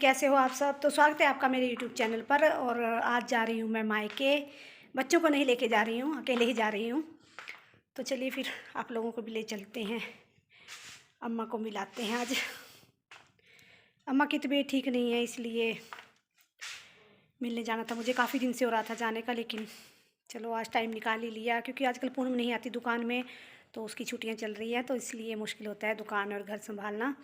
कैसे हो आप सब। तो स्वागत है आपका मेरे यूट्यूब चैनल पर। और आज जा रही हूँ मैं मायके। बच्चों को नहीं लेके जा रही हूँ, अकेले ही जा रही हूँ। तो चलिए फिर आप लोगों को भी ले चलते हैं, अम्मा को मिलाते हैं। आज अम्मा की तबीयत ठीक नहीं है, इसलिए मिलने जाना था मुझे। काफ़ी दिन से हो रहा था जाने का, लेकिन चलो आज टाइम निकाल ही लिया, क्योंकि आजकल पूनम नहीं आती दुकान में, तो उसकी छुट्टियाँ चल रही हैं, तो इसलिए मुश्किल होता है दुकान और घर संभालना।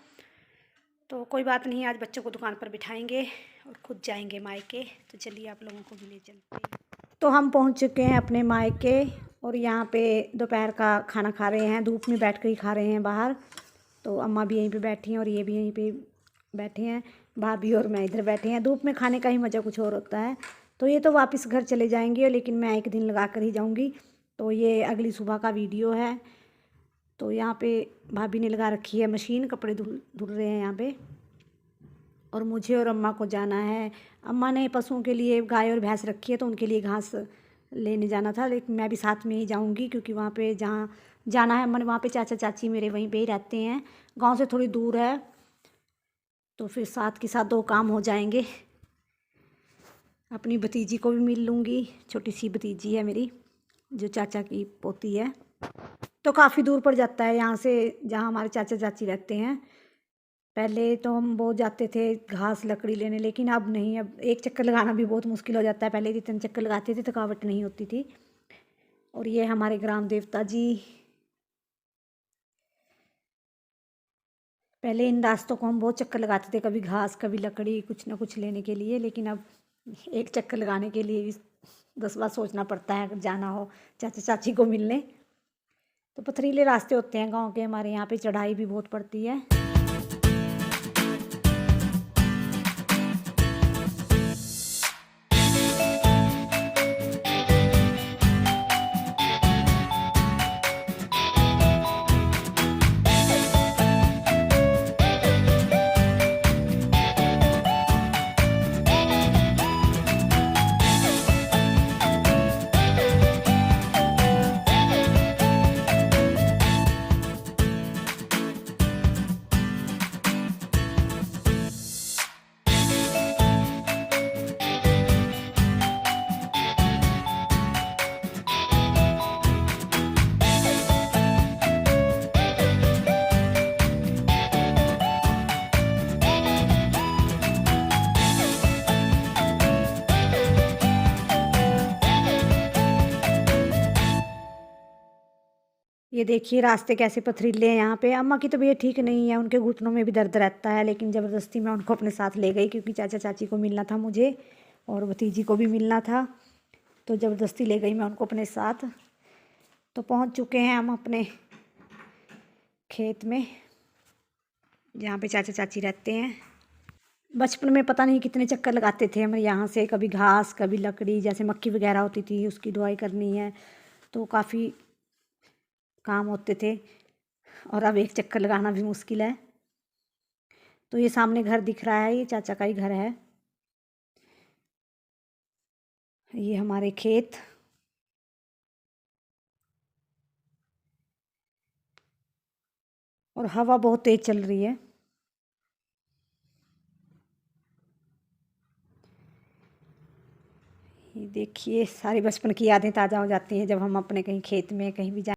तो कोई बात नहीं, आज बच्चों को दुकान पर बिठाएंगे और खुद जाएंगे मायके। तो चलिए आप लोगों को भी ले चलते हैं। तो हम पहुंच चुके हैं अपने मायके, और यहाँ पे दोपहर का खाना खा रहे हैं। धूप में बैठ कर ही खा रहे हैं बाहर। तो अम्मा भी यहीं पे बैठी हैं और ये भी यहीं पे बैठे हैं, भाभी और मैं इधर बैठे हैं। धूप में खाने का ही मज़ा कुछ और होता है। तो ये तो वापस घर चले जाएंगे, लेकिन मैं एक दिन लगा कर ही जाऊँगी। तो ये अगली सुबह का वीडियो है। तो यहाँ पे भाभी ने लगा रखी है मशीन, कपड़े धुल धुल रहे हैं यहाँ पे। और मुझे और अम्मा को जाना है। अम्मा ने पशुओं के लिए गाय और भैंस रखी है, तो उनके लिए घास लेने जाना था, लेकिन मैं भी साथ में ही जाऊंगी, क्योंकि वहाँ पे जहाँ जाना है अम्मा ने, वहाँ पे चाचा चाची मेरे वहीं पे ही रहते हैं। गांव से थोड़ी दूर है, तो फिर साथ के साथ दो काम हो जाएंगे। अपनी भतीजी को भी मिल लूँगी, छोटी सी भतीजी है मेरी, जो चाचा की पोती है। तो काफ़ी दूर पड़ जाता है यहाँ से, जहाँ हमारे चाचा चाची रहते हैं। पहले तो हम बहुत जाते थे घास लकड़ी लेने, लेकिन अब नहीं। अब एक चक्कर लगाना भी बहुत मुश्किल हो जाता है। पहले 2-3 चक्कर लगाते थे, थकावट नहीं होती थी। और ये हमारे ग्राम देवता जी। पहले इन रास्तों को हम बहुत चक्कर लगाते थे, कभी घास कभी लकड़ी, कुछ ना कुछ लेने के लिए। लेकिन अब एक चक्कर लगाने के लिए भी 10 बार सोचना पड़ता है, अगर जाना हो चाचा चाची को मिलने। तो पथरीले रास्ते होते हैं गाँव के हमारे यहाँ पे, चढ़ाई भी बहुत पड़ती है। ये देखिए रास्ते कैसे पथरीले हैं यहाँ पे। अम्मा की तबीयत ठीक नहीं है, उनके घुटनों में भी दर्द रहता है, लेकिन ज़बरदस्ती मैं उनको अपने साथ ले गई, क्योंकि चाचा चाची को मिलना था मुझे और भतीजी को भी मिलना था। तो ज़बरदस्ती ले गई मैं उनको अपने साथ। तो पहुँच चुके हैं हम अपने खेत में, जहाँ पे चाचा चाची रहते हैं। बचपन में पता नहीं कितने चक्कर लगाते थे हम यहाँ से, कभी घास कभी लकड़ी, जैसे मक्की वगैरह होती थी उसकी दवाई करनी है, तो काफ़ी काम होते थे। और अब एक चक्कर लगाना भी मुश्किल है। तो ये सामने घर दिख रहा है, ये चाचा का ही घर है। ये हमारे खेत। और हवा बहुत तेज चल रही है। ये देखिए सारी बचपन की यादें ताज़ा हो जाती हैं जब हम अपने कहीं खेत में कहीं भी जाए।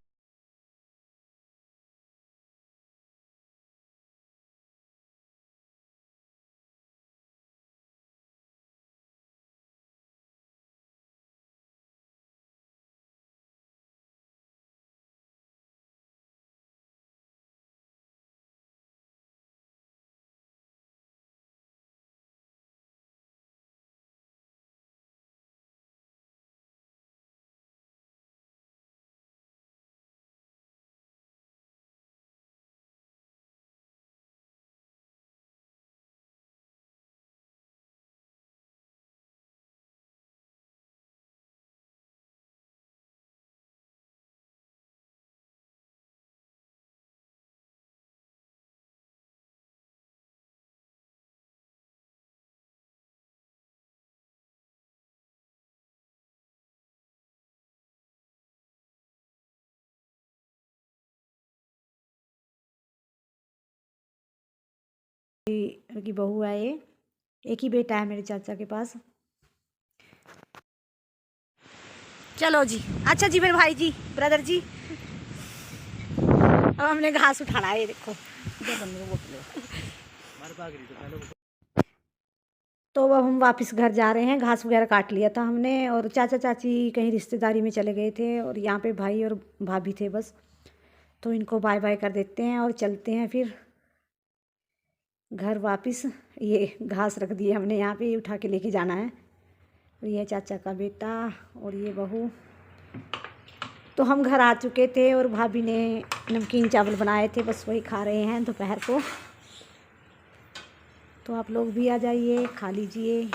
की बहू है ये। एक ही बेटा है मेरे चाचा के पास। चलो जी, अच्छा जी मेरे भाई जी, ब्रदर जी, अब हमने घास उठाना है, ये देखो। तो अब हम वापस घर जा रहे हैं, घास वगैरह काट लिया था हमने, और चाचा चाची कहीं रिश्तेदारी में चले गए थे, और यहाँ पे भाई और भाभी थे बस। तो इनको बाय बाय कर देते हैं और चलते हैं फिर घर वापस। ये घास रख दिए हमने यहाँ पे, उठा के लेके जाना है। और ये चाचा का बेटा और ये बहू। तो हम घर आ चुके थे और भाभी ने नमकीन चावल बनाए थे, बस वही खा रहे हैं दोपहर को। तो आप लोग भी आ जाइए, खा लीजिए।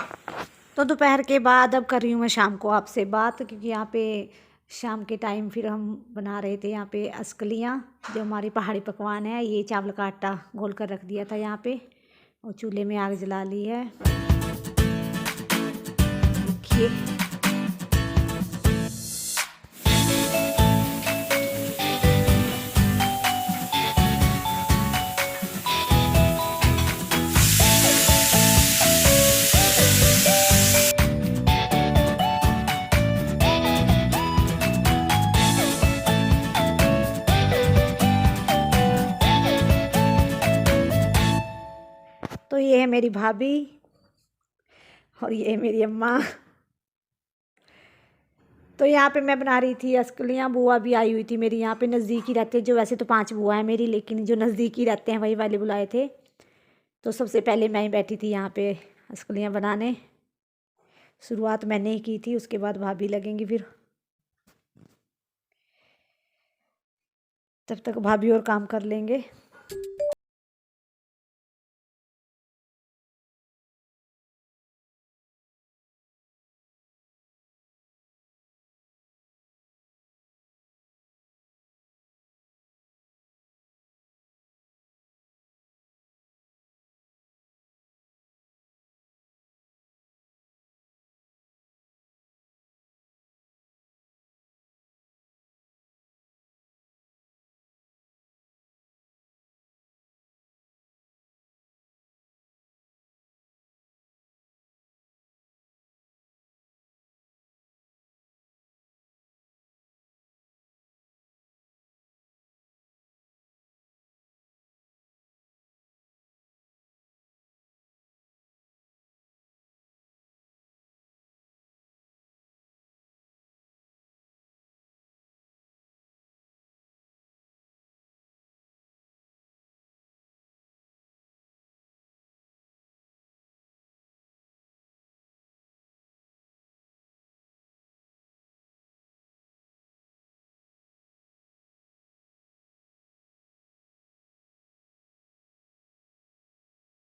तो दोपहर के बाद अब कर रही हूँ मैं शाम को आपसे बात, क्योंकि यहाँ पे शाम के टाइम फिर हम बना रहे थे यहाँ पे अस्कलियाँ, जो हमारी पहाड़ी पकवान है। ये चावल का आटा घोल कर रख दिया था यहाँ पे, और चूल्हे में आग जला ली है। देखिए तो ये है मेरी भाभी और ये है मेरी अम्मा। तो यहाँ पे मैं बना रही थी अस्कलियाँ। बुआ भी आई हुई थी मेरी, यहाँ पे नज़दीक ही रहते, जो वैसे तो 5 बुआ है मेरी, लेकिन जो नज़दीक ही रहते हैं वही वाले बुलाए थे। तो सबसे पहले मैं ही बैठी थी यहाँ पे अस्कलियाँ बनाने। शुरुआत मैंने ही की थी, उसके बाद भाभी लगेंगी फिर। तब तक भाभी और काम कर लेंगे।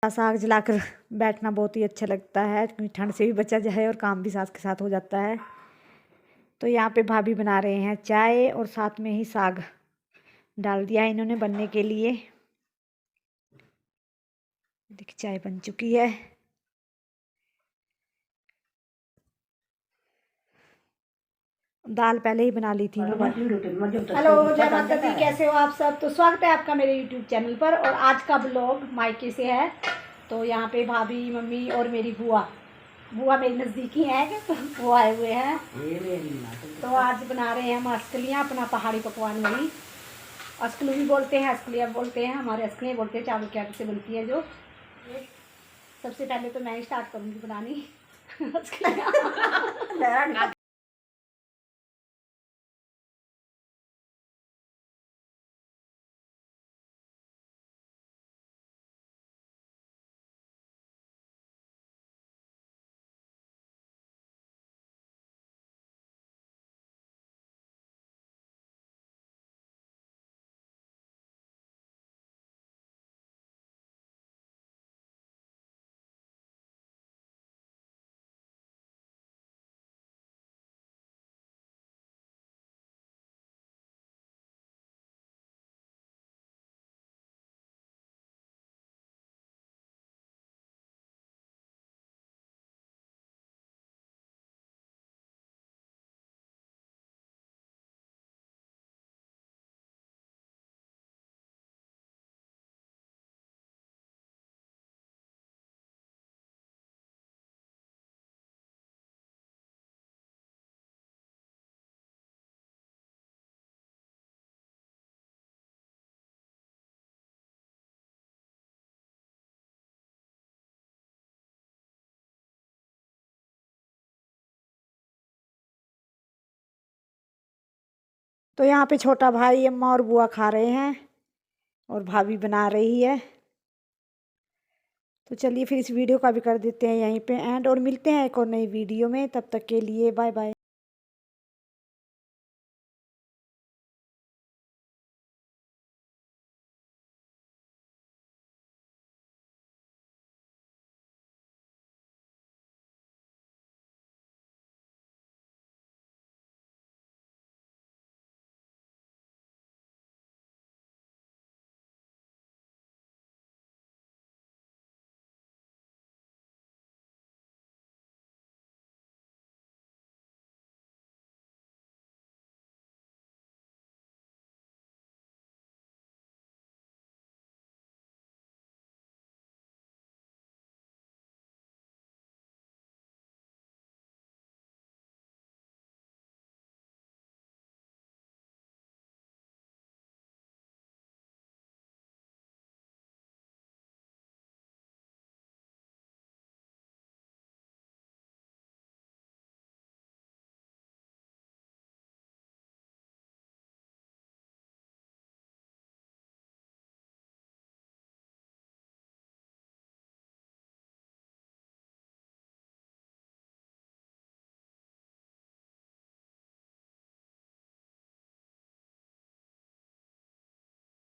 पास आग जलाकर बैठना बहुत ही अच्छा लगता है, क्योंकि ठंड से भी बचा जाए और काम भी साथ के साथ हो जाता है। तो यहाँ पे भाभी बना रहे हैं चाय, और साथ में ही साग डाल दिया इन्होंने बनने के लिए। देखिए चाय बन चुकी है। दाल पहले ही बना ली थी इन्होंने। हेलो, जय माता दी, कैसे हो आप सब? तो स्वागत है आपका मेरे यूट्यूब चैनल पर। और आज का ब्लॉग मायके से है। तो यहाँ पे भाभी, मम्मी और मेरी बुआ, बुआ मेरी नज़दीकी है, तो वो आए हुए हैं। तो आज बना रहे हैं हम अस्कलियाँ, अपना पहाड़ी पकवान वही। अस्कलू भी बोलते हैं, अस्कलियाँ बोलते हैं, हमारे अस्कलियाँ बोलते हैं, चावल के आटे से बनती है जो। सबसे पहले तो मैं ही स्टार्ट करूँगी बनानी अस्कलियाँ। तो यहाँ पे छोटा भाई, अम्मा और बुआ खा रहे हैं और भाभी बना रही है। तो चलिए फिर इस वीडियो का भी कर देते हैं यहीं पे एंड, और मिलते हैं एक और नई वीडियो में। तब तक के लिए बाय बाय।